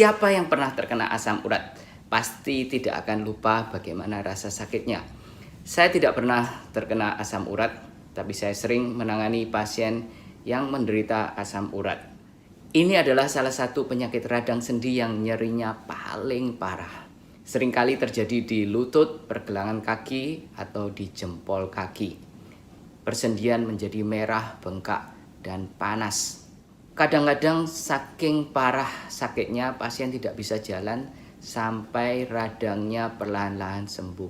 Siapa yang pernah terkena asam urat pasti tidak akan lupa bagaimana rasa sakitnya. Saya tidak pernah terkena asam urat, tapi saya sering menangani pasien yang menderita asam urat. Ini adalah salah satu penyakit radang sendi yang nyerinya paling parah. Seringkali terjadi di lutut, pergelangan kaki, atau di jempol kaki. Persendian menjadi merah, bengkak, dan panas. Kadang-kadang saking parah sakitnya pasien tidak bisa jalan sampai radangnya perlahan-lahan sembuh.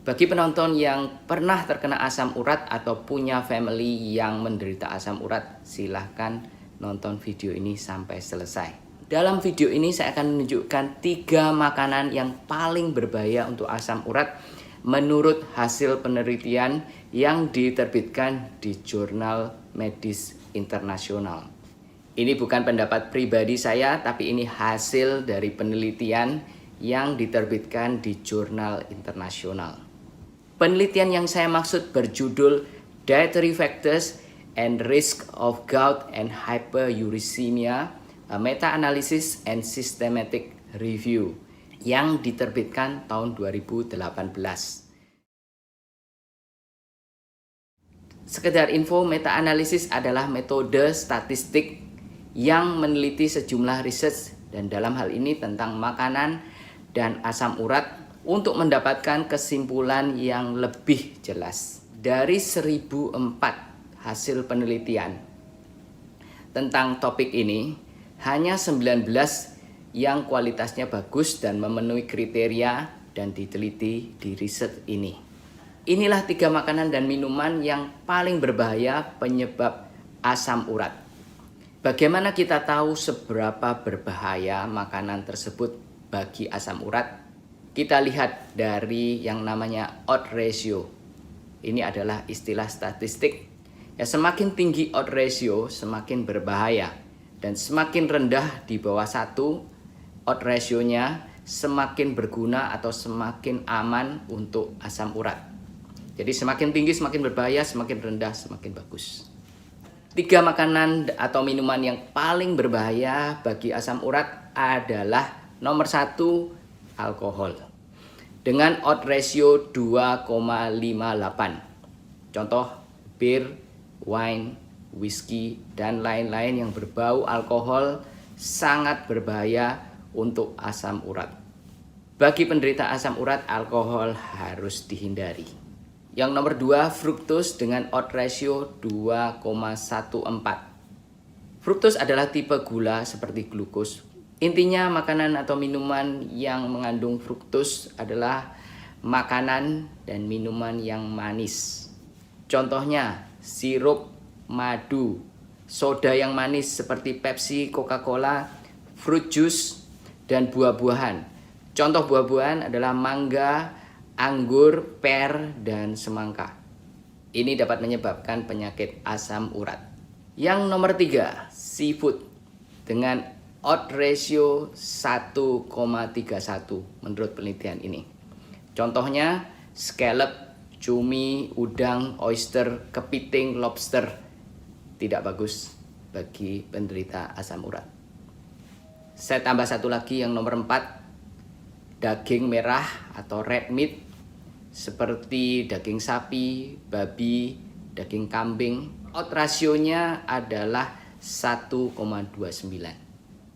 Bagi penonton yang pernah terkena asam urat atau punya family yang menderita asam urat, silahkan nonton video ini sampai selesai. Dalam video ini saya akan menunjukkan 3 makanan yang paling berbahaya untuk asam urat menurut hasil penelitian yang diterbitkan di jurnal medis internasional. Ini bukan pendapat pribadi saya, tapi ini hasil dari penelitian yang diterbitkan di jurnal internasional. Penelitian yang saya maksud berjudul Dietary Factors and Risk of Gout and Hyperuricemia, a Meta-Analysis and Systematic Review, yang diterbitkan tahun 2018. Sekedar info, meta-analisis adalah metode statistik yang meneliti sejumlah riset dan dalam hal ini tentang makanan dan asam urat untuk mendapatkan kesimpulan yang lebih jelas. Dari 1004 hasil penelitian tentang topik ini, hanya 19 yang kualitasnya bagus dan memenuhi kriteria dan diteliti di riset ini. Inilah 3 makanan dan minuman yang paling berbahaya penyebab asam urat. Bagaimana kita tahu seberapa berbahaya makanan tersebut bagi asam urat? Kita lihat dari yang namanya odds ratio. Ini adalah istilah statistik. Ya, semakin tinggi odds ratio semakin berbahaya. Dan semakin rendah di bawah 1, odds ratio-nya semakin berguna atau semakin aman untuk asam urat. Jadi semakin tinggi semakin berbahaya, semakin rendah semakin bagus. 3 makanan atau minuman yang paling berbahaya bagi asam urat adalah nomor 1, alkohol. Dengan odds ratio 2,58. Contoh, bir, wine, whisky, dan lain-lain yang berbau alkohol sangat berbahaya untuk asam urat. Bagi penderita asam urat, alkohol harus dihindari. Yang nomor 2, fruktos dengan odds ratio 2,14. Fruktos adalah tipe gula seperti glukos. Intinya makanan atau minuman yang mengandung fruktos adalah makanan dan minuman yang manis. Contohnya sirup, madu, soda yang manis seperti Pepsi, Coca-Cola, fruit juice, dan buah-buahan. Contoh buah-buahan adalah mangga, anggur, per, dan semangka. Ini dapat menyebabkan penyakit asam urat. Yang nomor 3, seafood dengan odds ratio 1,31 menurut penelitian ini. Contohnya scallop, cumi, udang, oyster, kepiting, lobster. Tidak bagus bagi penderita asam urat. Saya tambah satu lagi yang nomor 4, daging merah atau red meat seperti daging sapi, babi, daging kambing. Odds rasionya adalah 1,29.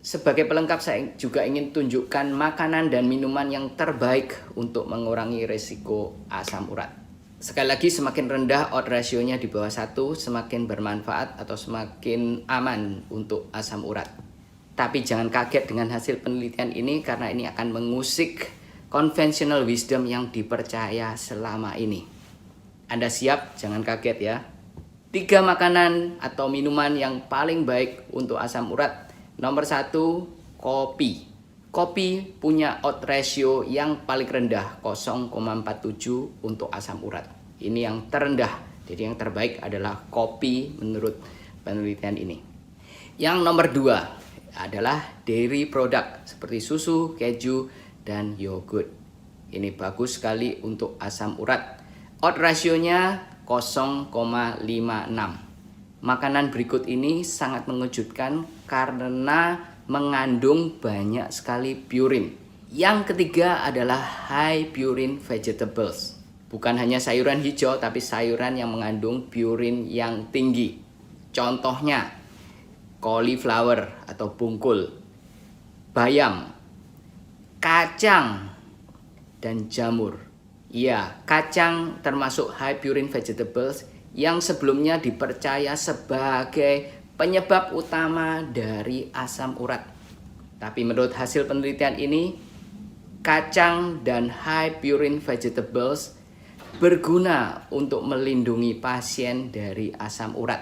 Sebagai pelengkap saya juga ingin tunjukkan makanan dan minuman yang terbaik untuk mengurangi resiko asam urat. Sekali lagi, semakin rendah odds rasionya di bawah 1, semakin bermanfaat atau semakin aman untuk asam urat. Tapi jangan kaget dengan hasil penelitian ini karena ini akan mengusik conventional wisdom yang dipercaya selama ini. Anda siap? Jangan kaget ya. 3 makanan atau minuman yang paling baik untuk asam urat. Nomor 1, kopi. Kopi punya odds ratio yang paling rendah, 0,47 untuk asam urat. Ini yang terendah. Jadi yang terbaik adalah kopi menurut penelitian ini. Yang nomor 2 adalah dairy product seperti susu, keju, dan yogurt. Ini bagus sekali untuk asam urat. Odds rasionya 0,56. Makanan berikut ini sangat mengejutkan karena mengandung banyak sekali purin. Yang ketiga adalah high purin vegetables. Bukan hanya sayuran hijau, tapi sayuran yang mengandung purin yang tinggi. Contohnya, cauliflower atau bungkul, bayam, kacang, dan jamur. Ya, kacang termasuk high purin vegetables yang sebelumnya dipercaya sebagai penyebab utama dari asam urat. Tapi menurut hasil penelitian ini, kacang dan high purin vegetables berguna untuk melindungi pasien dari asam urat.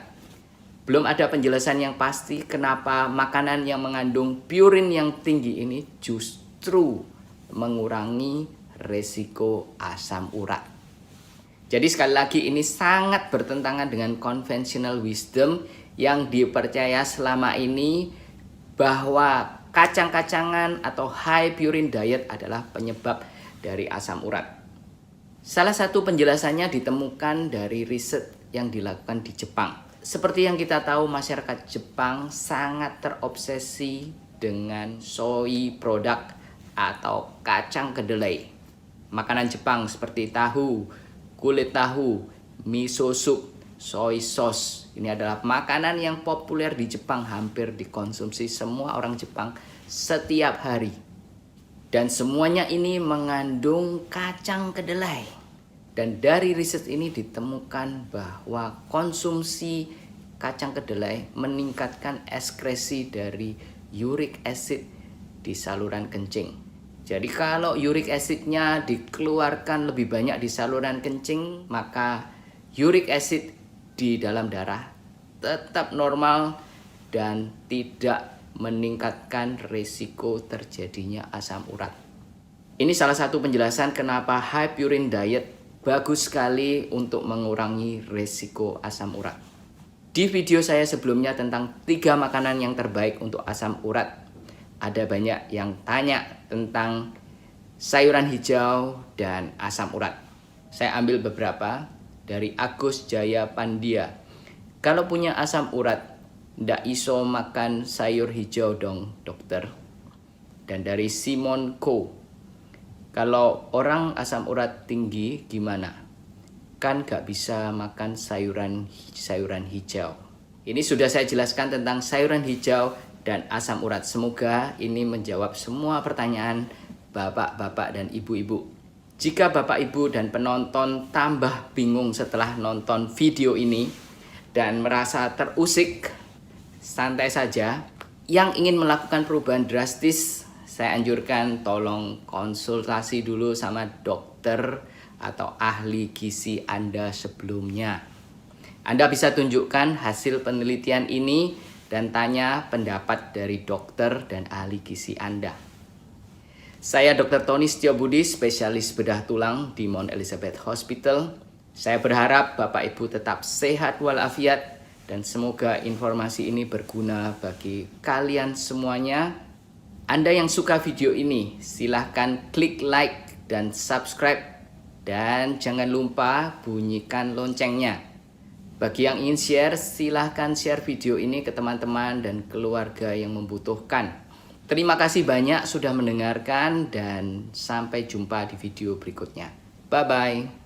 Belum ada penjelasan yang pasti kenapa makanan yang mengandung purin yang tinggi ini justru mengurangi resiko asam urat. Jadi sekali lagi ini sangat bertentangan dengan conventional wisdom yang dipercaya selama ini bahwa kacang-kacangan atau high purin diet adalah penyebab dari asam urat. Salah satu penjelasannya ditemukan dari riset yang dilakukan di Jepang. Seperti yang kita tahu, masyarakat Jepang sangat terobsesi dengan soy produk atau kacang kedelai. Makanan Jepang seperti tahu, kulit tahu, miso soup, soy sauce. Ini adalah makanan yang populer di Jepang, hampir dikonsumsi semua orang Jepang setiap hari. Dan semuanya ini mengandung kacang kedelai. Dan dari riset ini ditemukan bahwa konsumsi kacang kedelai meningkatkan ekskresi dari uric acid di saluran kencing. Jadi kalau uric acidnya dikeluarkan lebih banyak di saluran kencing, maka uric acid di dalam darah tetap normal dan tidak meningkatkan risiko terjadinya asam urat. Ini salah satu penjelasan kenapa high purin diet bagus sekali untuk mengurangi risiko asam urat. Di video saya sebelumnya tentang 3 makanan yang terbaik untuk asam urat, ada banyak yang tanya tentang sayuran hijau dan asam urat. Saya ambil beberapa dari Agus Jaya Pandia. Kalau punya asam urat, ndak iso makan sayur hijau dong, dokter. Dan dari Simon Ko. Kalau orang asam urat tinggi gimana? Kan gak bisa makan sayuran hijau. Ini sudah saya jelaskan tentang sayuran hijau dan asam urat. Semoga ini menjawab semua pertanyaan bapak-bapak dan ibu-ibu. Jika bapak ibu dan penonton tambah bingung setelah nonton video ini dan merasa terusik, santai saja. Yang ingin melakukan perubahan drastis, saya anjurkan tolong konsultasi dulu sama dokter atau ahli gizi Anda sebelumnya. Anda bisa tunjukkan hasil penelitian ini dan tanya pendapat dari dokter dan ahli gizi Anda. Saya Dr. Tony Setiobudi, spesialis bedah tulang di Mount Elizabeth Hospital. Saya berharap Bapak Ibu tetap sehat walafiat dan semoga informasi ini berguna bagi kalian semuanya. Anda yang suka video ini, silahkan klik like dan subscribe. Dan jangan lupa bunyikan loncengnya. Bagi yang ingin share, silahkan share video ini ke teman-teman dan keluarga yang membutuhkan. Terima kasih banyak sudah mendengarkan dan sampai jumpa di video berikutnya. Bye-bye.